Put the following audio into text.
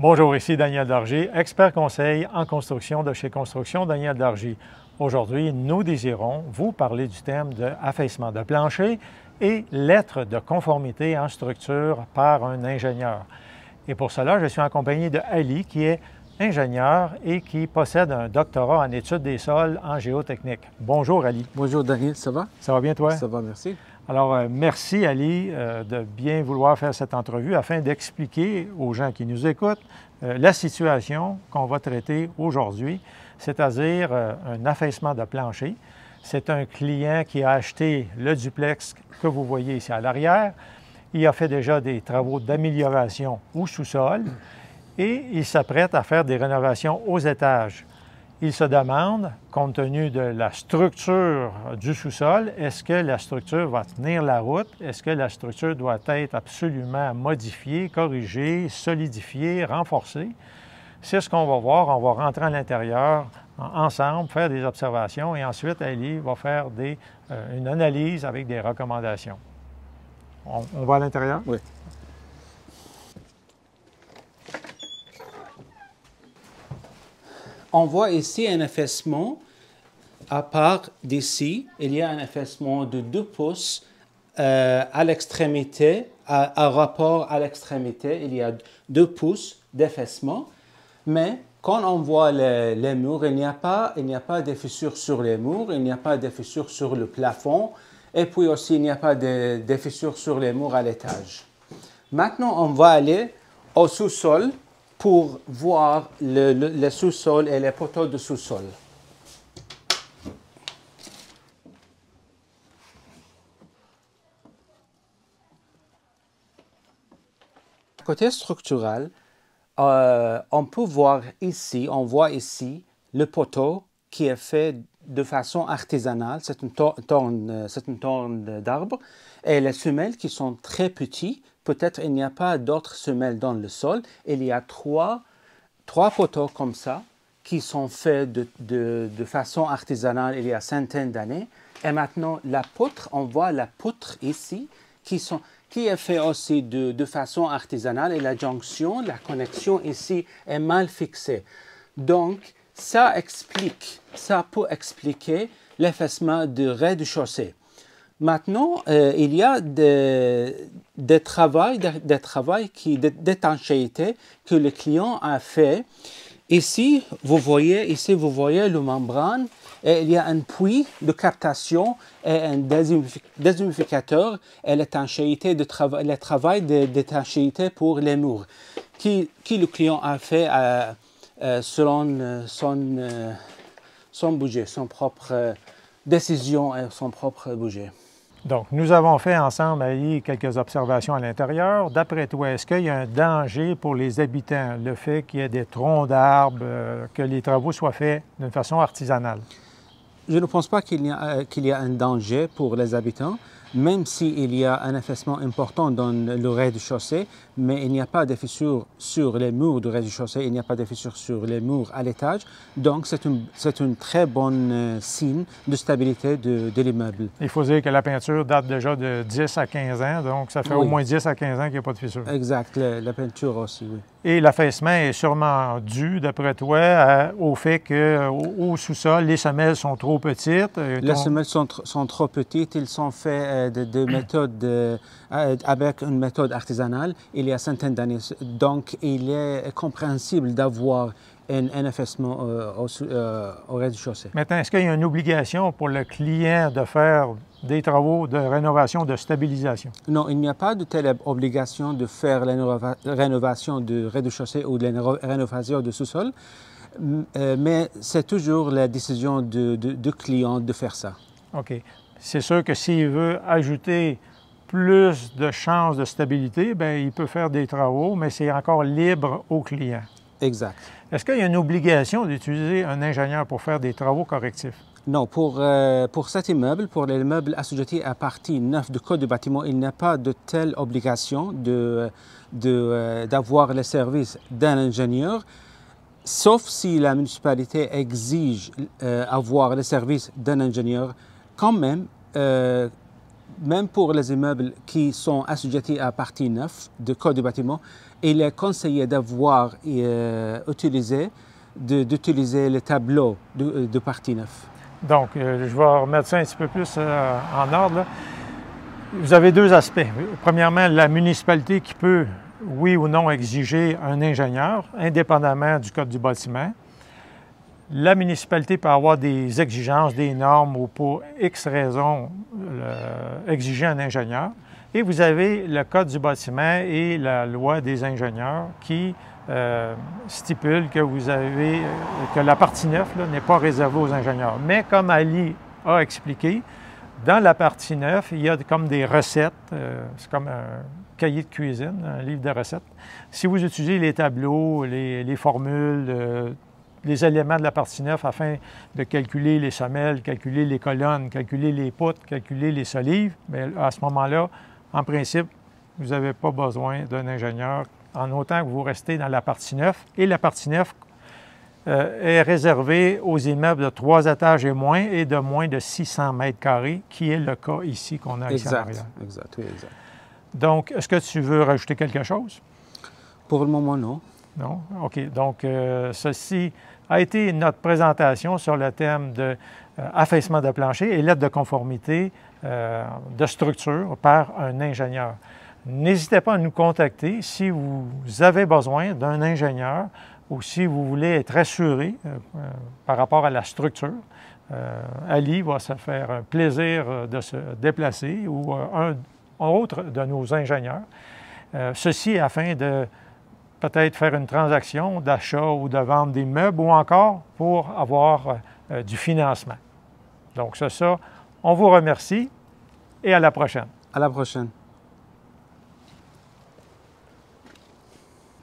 Bonjour, ici Daniel Dargy, expert conseil en construction de chez Construction Daniel Dargy. Aujourd'hui, nous désirons vous parler du thème de affaissement de plancher et lettre de conformité en structure par un ingénieur. Et pour cela, je suis en compagnie de Ali, qui est ingénieur et qui possède un doctorat en études des sols en géotechnique. Bonjour Ali. Bonjour Daniel, ça va? Ça va bien toi? Ça va, merci. Alors, merci Ali de bien vouloir faire cette entrevue afin d'expliquer aux gens qui nous écoutent la situation qu'on va traiter aujourd'hui, c'est-à-dire un affaissement de plancher. C'est un client qui a acheté le duplex que vous voyez ici à l'arrière. Il a fait déjà des travaux d'amélioration au sous-sol et il s'apprête à faire des rénovations aux étages. Il se demande, compte tenu de la structure du sous-sol, est-ce que la structure va tenir la route? Est-ce que la structure doit être absolument modifiée, corrigée, solidifiée, renforcée? C'est ce qu'on va voir. On va rentrer à l'intérieur ensemble, faire des observations et ensuite, Ali va faire une analyse avec des recommandations. On va à l'intérieur? Oui. On voit ici un affaissement. À part d'ici, il y a un affaissement de 2 pouces à l'extrémité, à rapport à l'extrémité. Il y a 2 pouces d'affaissement. Mais quand on voit les murs, il n'y a pas de fissures sur les murs, il n'y a pas de fissures sur le plafond. Et puis aussi, il n'y a pas de fissures sur les murs à l'étage. Maintenant, on va aller au sous-sol pour voir le sous-sol et les poteaux de sous-sol. Côté structural, on peut voir ici, on voit ici le poteau qui est fait de façon artisanale. C'est une torne d'arbre. Et les semelles qui sont très petits, peut-être il n'y a pas d'autres semelles dans le sol. Il y a trois poteaux comme ça qui sont faits de façon artisanale il y a centaines d'années. Et maintenant, la poutre, on voit la poutre ici qui est fait aussi de façon artisanale et la jonction, la connexion ici est mal fixée. Donc, ça peut expliquer l'affaissement du rez-de-chaussée. Maintenant, il y a des travaux d'étanchéité que le client a fait. Ici, vous voyez le membrane et il y a un puits de captation et un déshumidificateur et l'étanchéité le travail d'étanchéité pour les murs qui le client a fait selon son budget, son propre décision et son propre budget. Donc, nous avons fait ensemble, Ali, quelques observations à l'intérieur. D'après toi, est-ce qu'il y a un danger pour les habitants, le fait qu'il y ait des troncs d'arbres, que les travaux soient faits d'une façon artisanale? Je ne pense pas qu'il y a un danger pour les habitants, même s'il y a un affaissement important dans le rez-de-chaussée, mais il n'y a pas de fissures sur les murs du rez-de-chaussée, il n'y a pas de fissures sur les murs à l'étage. Donc, c'est un très bon signe de stabilité de l'immeuble. Il faut dire que la peinture date déjà de 10 à 15 ans, donc ça fait au moins 10 à 15 ans qu'il n'y a pas de fissure. Exact, la peinture aussi, oui. Et l'affaissement est sûrement dû, d'après toi, au fait qu'au sous-sol, les semelles sont trop petites. Les semelles sont trop petites, ils sont faits avec une méthode artisanale il y a centaines d'années. Donc, il est compréhensible d'avoir un affaissement au rez-de-chaussée. Maintenant, est-ce qu'il y a une obligation pour le client de faire des travaux de rénovation, de stabilisation? Non, il n'y a pas de telle obligation de faire la rénovation du rez-de-chaussée ou la rénovation du sous-sol, mais c'est toujours la décision du client de faire ça. OK. C'est sûr que s'il veut ajouter plus de chances de stabilité, bien, il peut faire des travaux, mais c'est encore libre au client. Exact. Est-ce qu'il y a une obligation d'utiliser un ingénieur pour faire des travaux correctifs? Non, pour cet immeuble, pour les meubles assujettis à partie 9 du Code du bâtiment, il n'y a pas de telle obligation d'avoir les services d'un ingénieur, sauf si la municipalité exige avoir les services d'un ingénieur. Quand même, même pour les immeubles qui sont assujettis à partie 9 du Code du bâtiment, il est conseillé d'avoir d'utiliser le tableau de partie 9. Donc, je vais remettre ça un petit peu plus en ordre, là. Vous avez deux aspects. Premièrement, la municipalité qui peut, oui ou non, exiger un ingénieur, indépendamment du Code du bâtiment. La municipalité peut avoir des exigences, des normes ou pour X raisons exiger un ingénieur. Et vous avez le Code du bâtiment et la loi des ingénieurs qui stipule que que la partie 9 n'est pas réservée aux ingénieurs. Mais comme Ali a expliqué, dans la partie 9, il y a comme des recettes, c'est comme un cahier de cuisine, un livre de recettes. Si vous utilisez les tableaux, les formules, les éléments de la partie 9 afin de calculer les semelles, calculer les colonnes, calculer les poutres, calculer les solives, bien, à ce moment-là, en principe, vous n'avez pas besoin d'un ingénieur en autant que vous restez dans la partie 9. Et la partie 9 est réservée aux immeubles de 3 étages et moins et de moins de 600 mètres carrés, qui est le cas ici qu'on a ici en arrière. Exact, oui, exact. Donc, est-ce que tu veux rajouter quelque chose? Pour le moment, non. Non? OK. Donc, ceci a été notre présentation sur le thème de affaissement de plancher et l'aide de conformité de structure par un ingénieur. N'hésitez pas à nous contacter si vous avez besoin d'un ingénieur ou si vous voulez être assuré par rapport à la structure. Ali va se faire un plaisir de se déplacer ou un autre de nos ingénieurs. Ceci afin de peut-être faire une transaction d'achat ou de vente des meubles ou encore pour avoir du financement. Donc, c'est ça. On vous remercie et à la prochaine. À la prochaine.